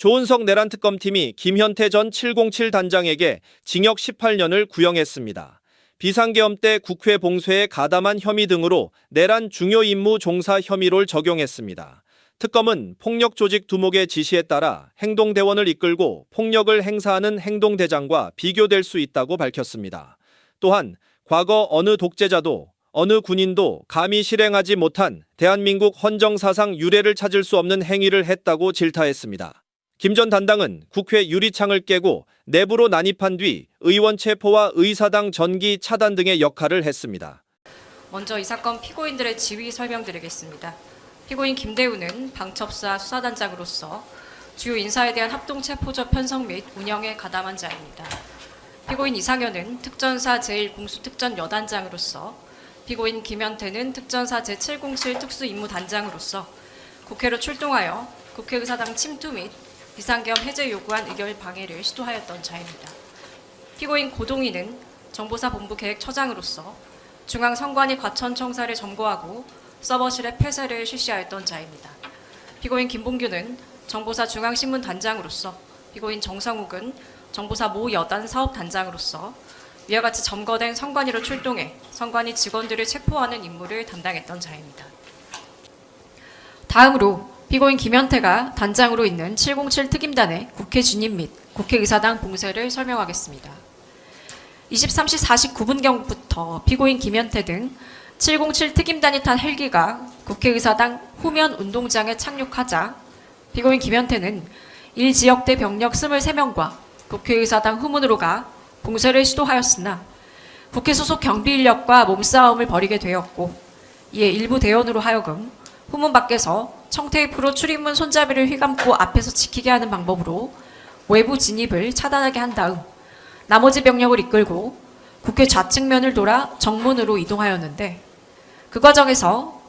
조은석 내란특검팀이 김현태 전 707 단장에게 징역 18년을 구형했습니다. 비상계엄 때 국회 봉쇄에 가담한 혐의 등으로 내란 중요 임무 종사 혐의를 적용했습니다. 특검은 폭력 조직 두목의 지시에 따라 행동대원을 이끌고 폭력을 행사하는 행동대장과 비교될 수 있다고 밝혔습니다. 또한 과거 어느 독재자도 어느 군인도 감히 실행하지 못한 대한민국 헌정사상 유례를 찾을 수 없는 행위를 했다고 질타했습니다. 김 전 단장은 국회 유리창을 깨고 내부로 난입한 뒤 의원 체포와 의사당 전기 차단 등의 역할을 했습니다. 먼저 이 사건 피고인들의 지위 설명드리겠습니다. 피고인 김대우는 방첩사 수사단장으로서 주요 인사에 대한 합동체포조 편성 및 운영에 가담한 자입니다. 피고인 이상현은 특전사 제1공수특전여단장으로서, 피고인 김현태는 특전사 제707 특수임무단장으로서 국회로 출동하여 국회의사당 침투 및 비상계엄 해제 요구한 의결 방해를 시도하였던 자입니다. 피고인 고동희는 정보사 본부 계획처장으로서 중앙선관위 과천청사를 점거하고 서버실의 폐쇄를 실시하였던 자입니다. 피고인 김봉규는 정보사 중앙신문단장으로서, 피고인 정성욱은 정보사 모 여단 사업단장으로서 위와 같이 점거된 선관위로 출동해 선관위 직원들을 체포하는 임무를 담당했던 자입니다. 다음으로 피고인 김현태가 단장으로 있는 707 특임단의 국회 진입 및 국회의사당 봉쇄를 설명하겠습니다. 23시 49분경부터 피고인 김현태 등 707 특임단이 탄 헬기가 국회의사당 후면 운동장에 착륙하자 피고인 김현태는 1지역대 병력 23명과 국회의사당 후문으로 가 봉쇄를 시도하였으나 국회 소속 경비 인력과 몸싸움을 벌이게 되었고, 이에 일부 대원으로 하여금 후문 밖에서 청테이프로 출입문 손잡이를 휘감고 앞에서 지키게 하는 방법으로 외부 진입을 차단하게 한 다음 나머지 병력을 이끌고 국회 좌측면을 돌아 정문으로 이동하였는데, 그 과정에서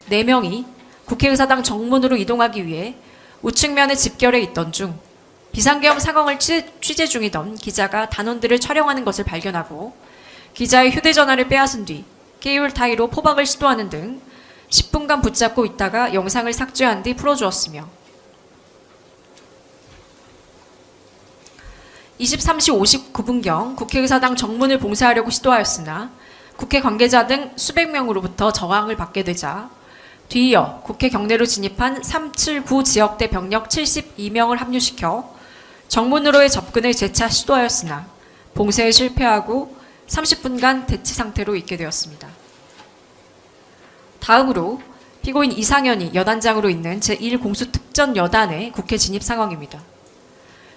4명이 국회의사당 정문으로 이동하기 위해 우측면에 집결해 있던 중 비상계엄 상황을 취재 중이던 기자가 단원들을 촬영하는 것을 발견하고 기자의 휴대전화를 빼앗은 뒤 케이블 타이로 포박을 시도하는 등 10분간 붙잡고 있다가 영상을 삭제한 뒤 풀어주었으며, 23시 59분경 국회의사당 정문을 봉쇄하려고 시도하였으나 국회 관계자 등 수백 명으로부터 저항을 받게 되자 뒤이어 국회 경내로 진입한 379 지역대 병력 72명을 합류시켜 정문으로의 접근을 재차 시도하였으나 봉쇄에 실패하고 30분간 대치 상태로 있게 되었습니다. 다음으로 피고인 이상현이 여단장으로 있는 제1공수특전여단의 국회 진입 상황입니다.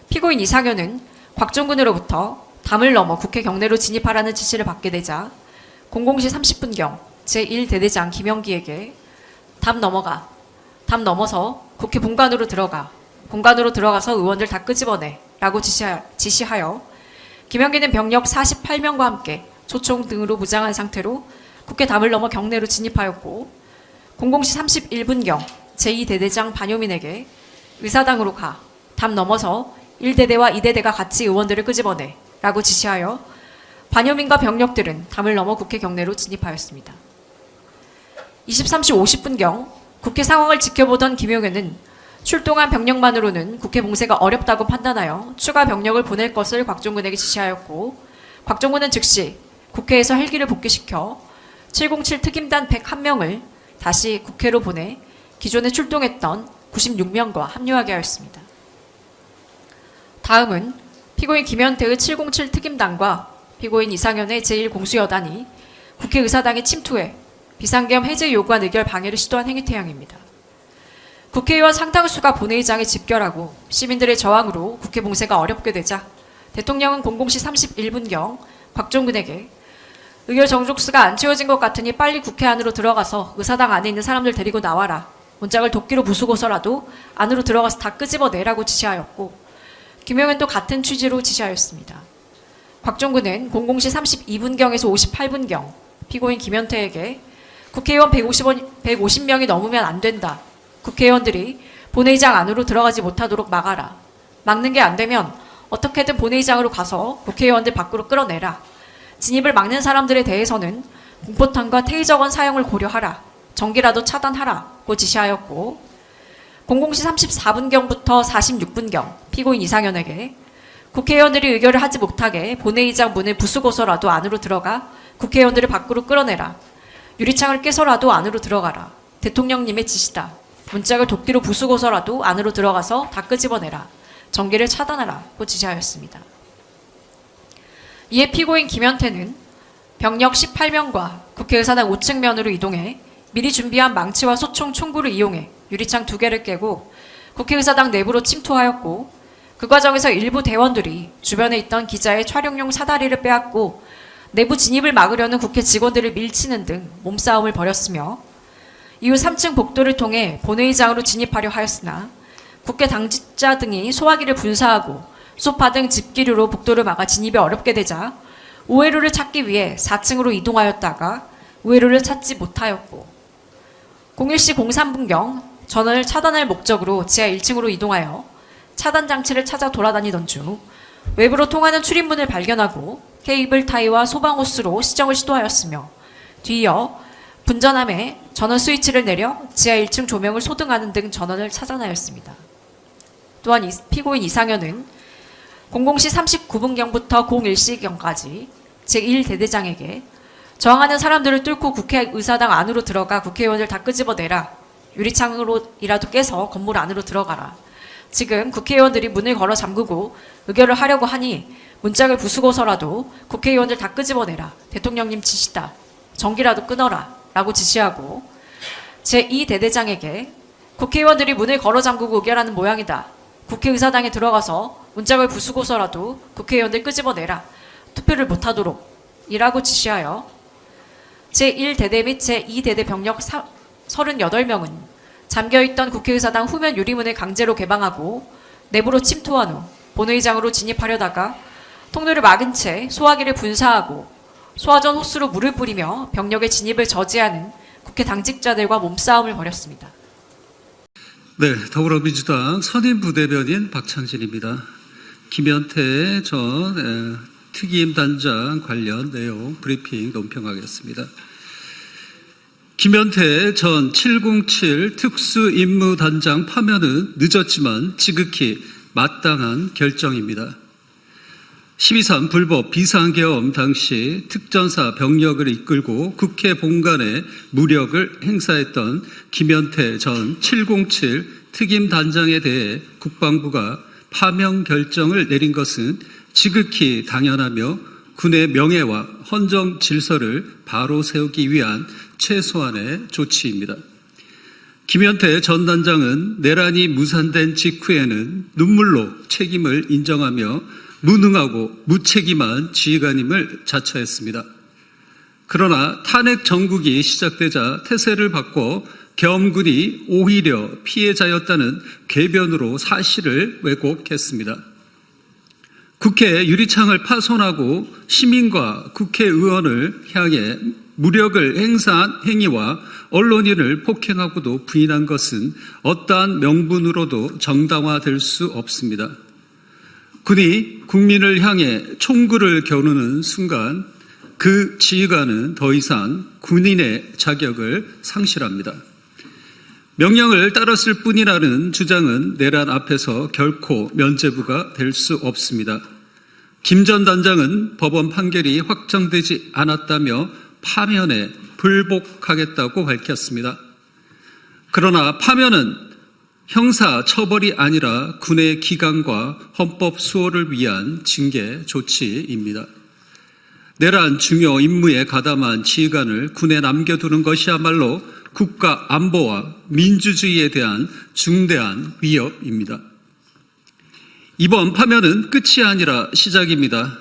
피고인 이상현은 곽종근으로부터 담을 넘어 국회 경내로 진입하라는 지시를 받게 되자 00시 30분경 제1대대장 김영기에게 담 넘어가, 담 넘어서 국회 본관으로 들어가, 본관으로 들어가서 의원들 다 끄집어내 라고 지시하여 김영기는 병력 48명과 함께 초총 등으로 무장한 상태로 국회 담을 넘어 경내로 진입하였고, 00시 31분경 제2대대장 반효민에게 의사당으로 가, 담 넘어서 1대대와 2대대가 같이 의원들을 끄집어내 라고 지시하여 반효민과 병력들은 담을 넘어 국회 경내로 진입하였습니다. 23시 50분경 국회 상황을 지켜보던 김용현은 출동한 병력만으로는 국회 봉쇄가 어렵다고 판단하여 추가 병력을 보낼 것을 곽종근에게 지시하였고, 곽종근은 즉시 국회에서 헬기를 복귀시켜 707 특임단 101명을 다시 국회로 보내 기존에 출동했던 96명과 합류하게 하였습니다. 다음은 피고인 김현태의 707 특임단과 피고인 이상현의 제1공수여단이 국회의사당에 침투해 비상계엄 해제 요구한 의결 방해를 시도한 행위태양입니다. 국회의원 상당수가 본회의장에 집결하고 시민들의 저항으로 국회 봉쇄가 어렵게 되자 대통령은 00시 31분경 곽종근에게 의결 정족수가 안 채워진 것 같으니 빨리 국회 안으로 들어가서 의사당 안에 있는 사람들 데리고 나와라. 문짝을 도끼로 부수고서라도 안으로 들어가서 다 끄집어내라고 지시하였고, 김용현도 같은 취지로 지시하였습니다. 곽종근은 00시 32분경에서 58분경 피고인 김현태에게 국회의원 150명이 넘으면 안 된다. 국회의원들이 본회의장 안으로 들어가지 못하도록 막아라. 막는 게 안 되면 어떻게든 본회의장으로 가서 국회의원들 밖으로 끌어내라. 진입을 막는 사람들에 대해서는 공포탄과 테이저건 사용을 고려하라. 전기라도 차단하라고 지시하였고, 00시 34분경부터 46분경 피고인 이상현에게 국회의원들이 의결을 하지 못하게 본회의장 문을 부수고서라도 안으로 들어가 국회의원들을 밖으로 끌어내라. 유리창을 깨서라도 안으로 들어가라. 대통령님의 지시다. 문짝을 도끼로 부수고서라도 안으로 들어가서 다 끄집어내라. 전기를 차단하라고 지시하였습니다. 이에 피고인 김현태는 병력 18명과 국회의사당 5층 면으로 이동해 미리 준비한 망치와 소총, 총구를 이용해 유리창 2개를 깨고 국회의사당 내부로 침투하였고 그 과정에서 일부 대원들이 주변에 있던 기자의 촬영용 사다리를 빼앗고 내부 진입을 막으려는 국회 직원들을 밀치는 등 몸싸움을 벌였으며 이후 3층 복도를 통해 본회의장으로 진입하려 하였으나 국회 당직자 등이 소화기를 분사하고 소파 등 집기류로 복도를 막아 진입이 어렵게 되자 우회로를 찾기 위해 4층으로 이동하였다가 우회로를 찾지 못하였고 01시 03분경 전원을 차단할 목적으로 지하 1층으로 이동하여 차단 장치를 찾아 돌아다니던 중 외부로 통하는 출입문을 발견하고 케이블 타이와 소방 호스로 시정을 시도하였으며 뒤이어 분전함에 전원 스위치를 내려 지하 1층 조명을 소등하는 등 전원을 차단하였습니다. 또한 피고인 이상현은 00시 39분경부터 01시경까지 제1대대장에게 저항하는 사람들을 뚫고 국회의사당 안으로 들어가 국회의원을 다 끄집어내라. 유리창으로이라도 깨서 건물 안으로 들어가라. 지금 국회의원들이 문을 걸어 잠그고 의결을 하려고 하니 문짝을 부수고서라도 국회의원들 다 끄집어내라. 대통령님 지시다. 전기라도 끊어라. 라고 지시하고 제2대대장에게 국회의원들이 문을 걸어 잠그고 의결하는 모양이다. 국회의사당에 들어가서 문짝을 부수고서라도 국회의원들 끄집어내라. 투표를 못하도록 이라고 지시하여 제1대대 및 제2대대 병력 38명은 잠겨있던 국회의사당 후면 유리문을 강제로 개방하고 내부로 침투한 후 본회의장으로 진입하려다가 통로를 막은 채 소화기를 분사하고 소화전 호스로 물을 뿌리며 병력의 진입을 저지하는 국회 당직자들과 몸싸움을 벌였습니다. 네, 더불어민주당 선임부대변인 박창진입니다. 김현태 전 특임단장 관련 내용 브리핑 논평하겠습니다. 김현태 전 707 특수임무단장 파면은 늦었지만 지극히 마땅한 결정입니다. 12.3 불법 비상계엄 당시 특전사 병력을 이끌고 국회 본관에 무력을 행사했던 김현태 전 707 특임단장에 대해 국방부가 파면 결정을 내린 것은 지극히 당연하며 군의 명예와 헌정 질서를 바로 세우기 위한 최소한의 조치입니다. 김현태 전 단장은 내란이 무산된 직후에는 눈물로 책임을 인정하며 무능하고 무책임한 지휘관임을 자처했습니다. 그러나 탄핵 정국이 시작되자 태세를 바꿔 계엄군이 오히려 피해자였다는 궤변으로 사실을 왜곡했습니다. 국회 유리창을 파손하고 시민과 국회의원을 향해 무력을 행사한 행위와 언론인을 폭행하고도 부인한 것은 어떠한 명분으로도 정당화될 수 없습니다. 군이 국민을 향해 총구를 겨누는 순간 그 지휘관은 더 이상 군인의 자격을 상실합니다. 명령을 따랐을 뿐이라는 주장은 내란 앞에서 결코 면죄부가 될 수 없습니다. 김 전 단장은 법원 판결이 확정되지 않았다며 파면에 불복하겠다고 밝혔습니다. 그러나 파면은 형사 처벌이 아니라 군의 기강과 헌법 수호를 위한 징계 조치입니다. 내란 중요 임무에 가담한 지휘관을 군에 남겨두는 것이야말로 국가 안보와 민주주의에 대한 중대한 위협입니다. 이번 파면은 끝이 아니라 시작입니다.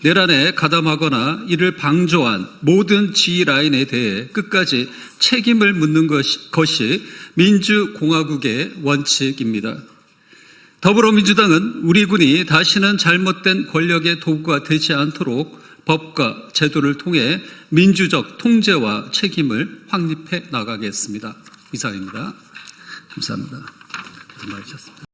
내란에 가담하거나 이를 방조한 모든 지휘 라인에 대해 끝까지 책임을 묻는 것이 민주공화국의 원칙입니다. 더불어민주당은 우리 군이 다시는 잘못된 권력의 도구가 되지 않도록 법과 제도를 통해 민주적 통제와 책임을 확립해 나가겠습니다. 이상입니다. 감사합니다. 고생 많으셨습니다.